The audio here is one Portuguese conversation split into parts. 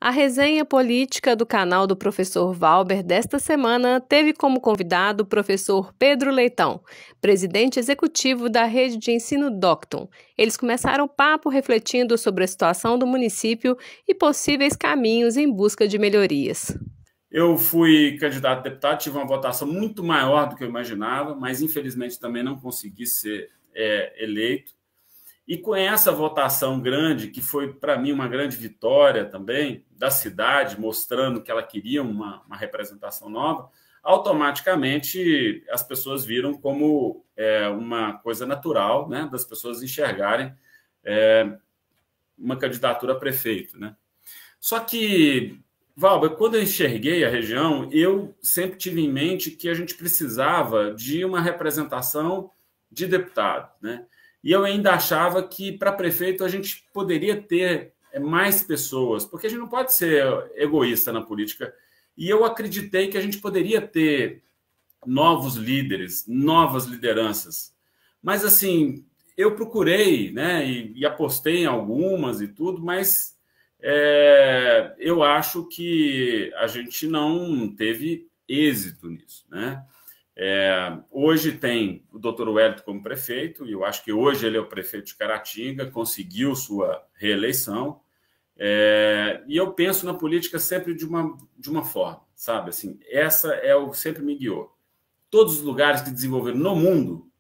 A resenha política do canal do professor Valber desta semana teve como convidado o professor Pedro Leitão, presidente executivo da rede de ensino Docton. Eles começaram o papo refletindo sobre a situação do município e possíveis caminhos em busca de melhorias. Eu fui candidato a deputado, tive uma votação muito maior do que eu imaginava, mas infelizmente também não consegui ser eleito. E com essa votação grande, que foi para mim uma grande vitória também da cidade, mostrando que ela queria uma representação nova, automaticamente as pessoas viram como uma coisa natural, né, das pessoas enxergarem uma candidatura a prefeito, né? Só que, Valber, quando eu enxerguei a região, eu sempre tive em mente que a gente precisava de uma representação de deputado, né? E eu ainda achava que, para prefeito, a gente poderia ter mais pessoas, porque a gente não pode ser egoísta na política. E eu acreditei que a gente poderia ter novos líderes, novas lideranças. Mas, assim, eu procurei, né, e apostei em algumas e tudo, mas eu acho que a gente não teve êxito nisso, né? Hoje tem o Dr. Wellington como prefeito, e eu acho que hoje ele é o prefeito de Caratinga, conseguiu sua reeleição, e eu penso na política sempre de uma forma, sabe? Assim, essa sempre me guiou. Todos os lugares que desenvolveram no mundo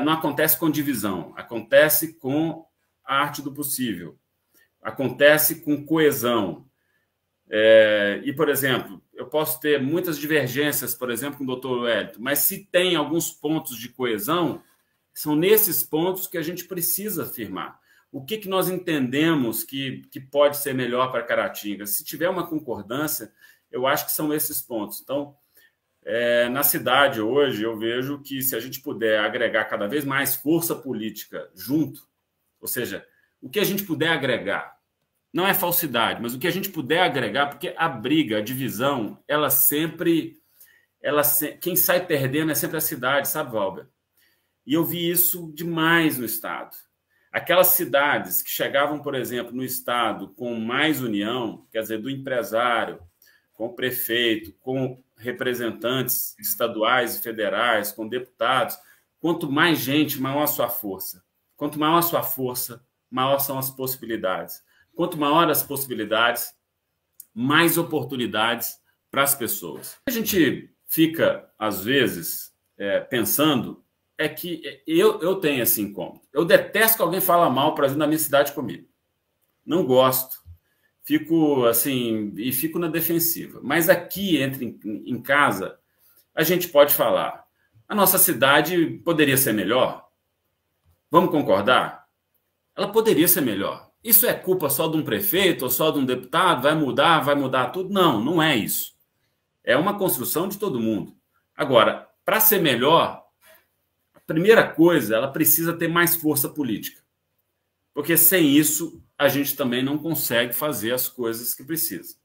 não acontece com divisão, acontece com a arte do possível, acontece com coesão. E, por exemplo, eu posso ter muitas divergências, por exemplo, com o Dr. Wellington, mas se tem alguns pontos de coesão, são nesses pontos que a gente precisa afirmar. O que nós entendemos que pode ser melhor para Caratinga? Se tiver uma concordância, eu acho que são esses pontos. Então, na cidade hoje, eu vejo que se a gente puder agregar cada vez mais força política junto, ou seja, o que a gente puder agregar, não é falsidade, mas o que a gente puder agregar, porque a briga, a divisão, quem sai perdendo é sempre a cidade, sabe, Valber? E eu vi isso demais no Estado. Aquelas cidades que chegavam, por exemplo, no Estado com mais união, quer dizer, do empresário, com o prefeito, com representantes estaduais e federais, com deputados, quanto mais gente, maior a sua força. Quanto maior a sua força, maior são as possibilidades. Quanto maior as possibilidades, mais oportunidades para as pessoas. A gente fica, às vezes, pensando que eu tenho esse incômodo. Eu detesto que alguém fala mal, por exemplo, da minha cidade comigo. Não gosto. Fico assim, e fico na defensiva. Mas aqui, em casa, a gente pode falar. A nossa cidade poderia ser melhor? Vamos concordar? Ela poderia ser melhor. Isso é culpa só de um prefeito ou só de um deputado? Vai mudar tudo? Não, não é isso. É uma construção de todo mundo. Agora, para ser melhor, a primeira coisa, ela precisa ter mais força política. Porque sem isso, a gente também não consegue fazer as coisas que precisa.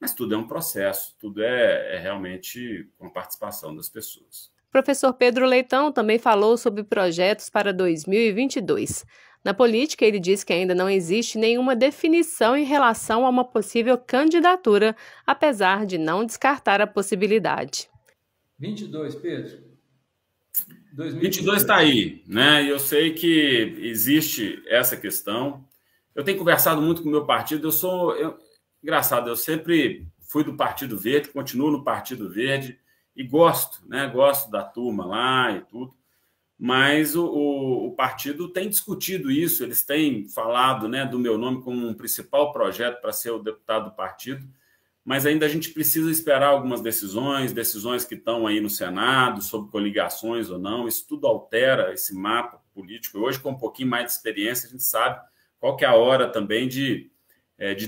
Mas tudo é um processo, tudo é realmente com a participação das pessoas. Professor Pedro Leitão também falou sobre projetos para 2022. Na política, ele disse que ainda não existe nenhuma definição em relação a uma possível candidatura, apesar de não descartar a possibilidade. 22, Pedro? 2022 está aí, né? E eu sei que existe essa questão. Eu tenho conversado muito com o meu partido. Engraçado, eu sempre fui do Partido Verde, continuo no Partido Verde e gosto, né? Gosto da turma lá e tudo. Mas o partido tem discutido isso, eles têm falado, né, do meu nome como um principal projeto para ser o deputado do partido, mas ainda a gente precisa esperar algumas decisões que estão aí no Senado, sobre coligações ou não, isso tudo altera esse mapa político. Hoje, com um pouquinho mais de experiência, a gente sabe qual que é a hora também de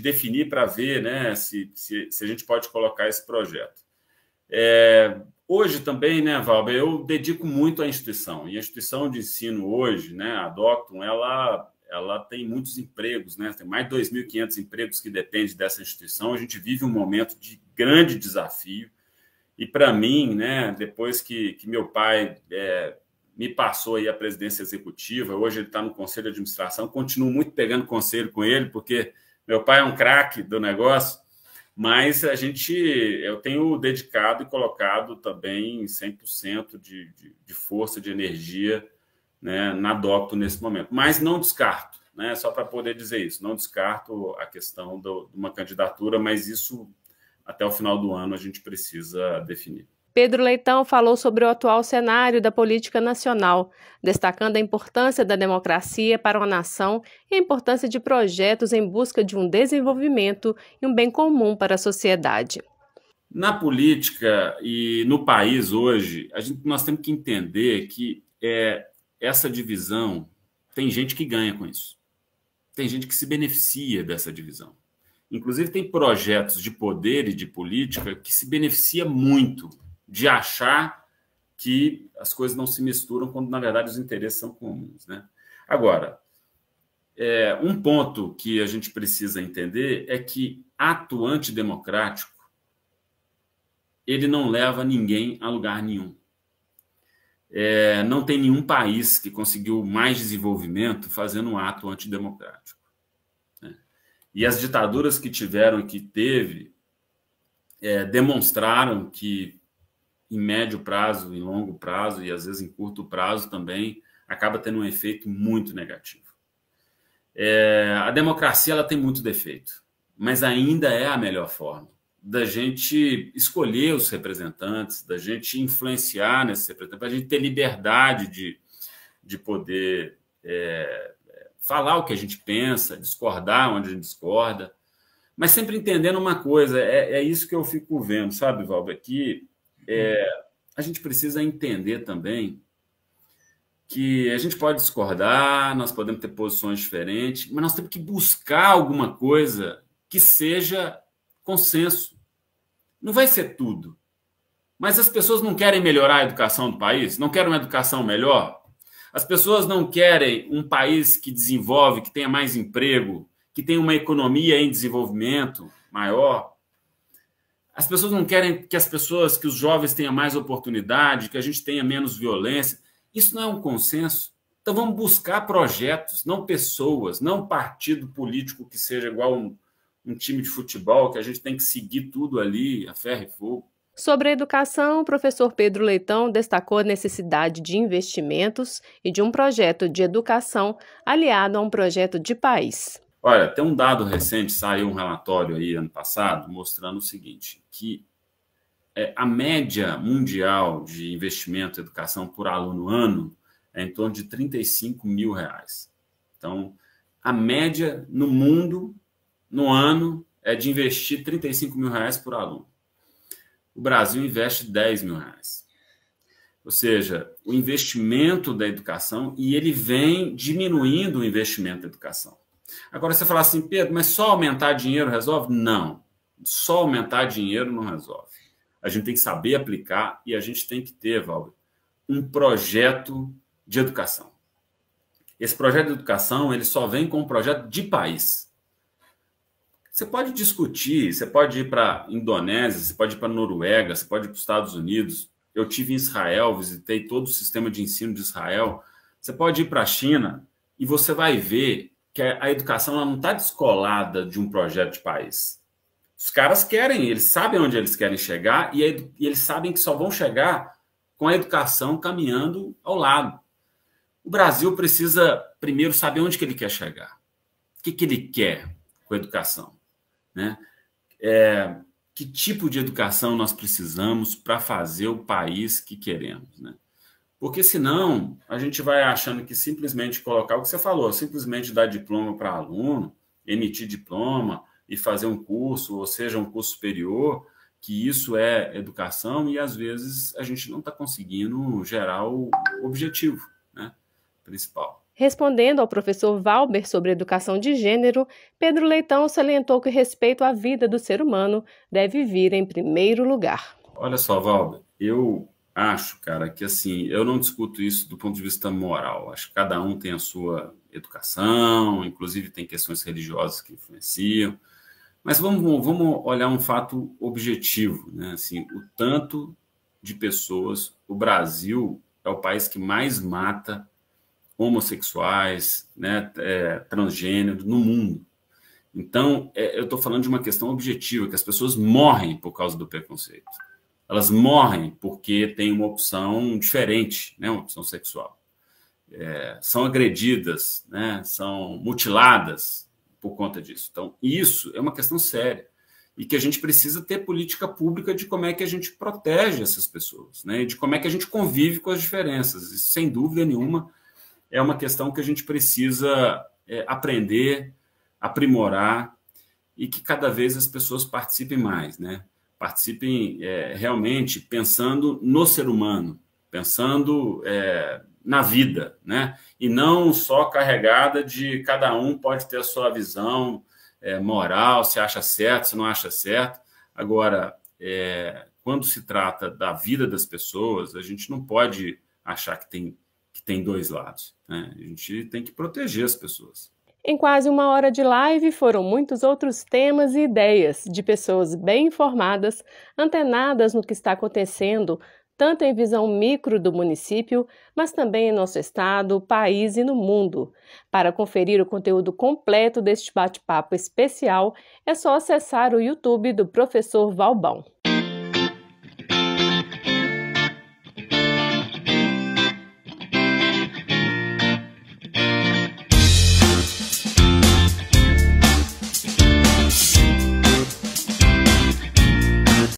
definir para ver, né, se a gente pode colocar esse projeto. Hoje também, né, Valber, eu dedico muito à instituição. E a instituição de ensino hoje, né, a Docton, ela tem muitos empregos, né? Tem mais de 2.500 empregos que dependem dessa instituição. A gente vive um momento de grande desafio. E, para mim, né, depois que meu pai me passou aí a presidência executiva, hoje ele está no conselho de administração, continuo muito pegando conselho com ele, porque Meu pai é um craque do negócio, mas eu tenho dedicado e colocado também 100% de força, de energia, né, na Docto nesse momento. Mas não descarto, né, só para poder dizer isso, não descarto a questão de uma candidatura, mas isso até o final do ano a gente precisa definir. Pedro Leitão falou sobre o atual cenário da política nacional, destacando a importância da democracia para uma nação e a importância de projetos em busca de um desenvolvimento e um bem comum para a sociedade. Na política e no país hoje, nós temos que entender que essa divisão, tem gente que ganha com isso. Tem gente que se beneficia dessa divisão. Inclusive, tem projetos de poder e de política que se beneficia muito de achar que as coisas não se misturam quando, na verdade, os interesses são comuns, né? Agora, um ponto que a gente precisa entender é que ato antidemocrático ele não leva ninguém a lugar nenhum. Não tem nenhum país que conseguiu mais desenvolvimento fazendo um ato antidemocrático, né? E as ditaduras que tiveram e que teve demonstraram que em médio prazo, em longo prazo e às vezes em curto prazo também acaba tendo um efeito muito negativo. A democracia ela tem muito defeito, mas ainda é a melhor forma da gente escolher os representantes, da gente influenciar nesses representantes, para a gente ter liberdade de poder falar o que a gente pensa, discordar onde a gente discorda, mas sempre entendendo uma coisa, é isso que eu fico vendo, sabe, Valber, que a gente precisa entender também que a gente pode discordar, nós podemos ter posições diferentes, mas nós temos que buscar alguma coisa que seja consenso. Não vai ser tudo. Mas as pessoas não querem melhorar a educação do país? Não querem uma educação melhor? As pessoas não querem um país que desenvolve, que tenha mais emprego, que tenha uma economia em desenvolvimento maior? As pessoas não querem que os jovens tenham mais oportunidade, que a gente tenha menos violência. Isso não é um consenso. Então vamos buscar projetos, não pessoas, não partido político que seja igual um time de futebol, que a gente tem que seguir tudo ali, a ferro e fogo. Sobre a educação, o professor Pedro Leitão destacou a necessidade de investimentos e de um projeto de educação aliado a um projeto de país. Olha, tem um dado recente, saiu um relatório aí ano passado, mostrando o seguinte, que a média mundial de investimento em educação por aluno ano é em torno de R$35 mil. Então, a média no mundo, no ano, é de investir R$35 mil por aluno. O Brasil investe R$10 mil. Ou seja, o investimento da educação, e ele vem diminuindo o investimento da educação. Agora, você fala assim, Pedro, mas só aumentar dinheiro resolve? Não, só aumentar dinheiro não resolve. A gente tem que saber aplicar e a gente tem que ter, Valber, um projeto de educação. Esse projeto de educação ele só vem com um projeto de país. Você pode discutir, você pode ir para a Indonésia, você pode ir para a Noruega, você pode ir para os Estados Unidos. Eu tive em Israel, visitei todo o sistema de ensino de Israel. Você pode ir para a China e você vai ver que a educação ela não está descolada de um projeto de país. Os caras querem, eles sabem onde eles querem chegar e eles sabem que só vão chegar com a educação caminhando ao lado. O Brasil precisa primeiro saber onde que ele quer chegar. O que ele quer com a educação, né? Que tipo de educação nós precisamos para fazer o país que queremos, né? Porque senão a gente vai achando que simplesmente colocar o que você falou, simplesmente dar diploma para aluno, emitir diploma e fazer um curso, ou seja, um curso superior, que isso é educação e às vezes a gente não está conseguindo gerar o objetivo, né, principal. Respondendo ao professor Valber sobre educação de gênero, Pedro Leitão salientou que o respeito à vida do ser humano deve vir em primeiro lugar. Olha só, Valber, eu acho, cara, que assim, eu não discuto isso do ponto de vista moral. Acho que cada um tem a sua educação, inclusive tem questões religiosas que influenciam. Mas vamos olhar um fato objetivo, né? Assim, o tanto de pessoas, o Brasil é o país que mais mata homossexuais, né, transgêneros no mundo. Então, eu estou falando de uma questão objetiva, que as pessoas morrem por causa do preconceito. Elas morrem porque têm uma opção diferente, né? Uma opção sexual. São agredidas, né? São mutiladas por conta disso. Então, isso é uma questão séria e que a gente precisa ter política pública de como é que a gente protege essas pessoas, né? E de como é que a gente convive com as diferenças. Isso, sem dúvida nenhuma, é uma questão que a gente precisa aprender, aprimorar e que cada vez as pessoas participem mais, né? Participem realmente pensando no ser humano, pensando na vida, né? E não só carregada de cada um pode ter a sua visão moral, se acha certo, se não acha certo. Agora, quando se trata da vida das pessoas, a gente não pode achar que tem dois lados, né? A gente tem que proteger as pessoas. Em quase uma hora de live foram muitos outros temas e ideias de pessoas bem informadas, antenadas no que está acontecendo, tanto em visão micro do município, mas também em nosso estado, país e no mundo. Para conferir o conteúdo completo deste bate-papo especial, é só acessar o YouTube do professor Valbão.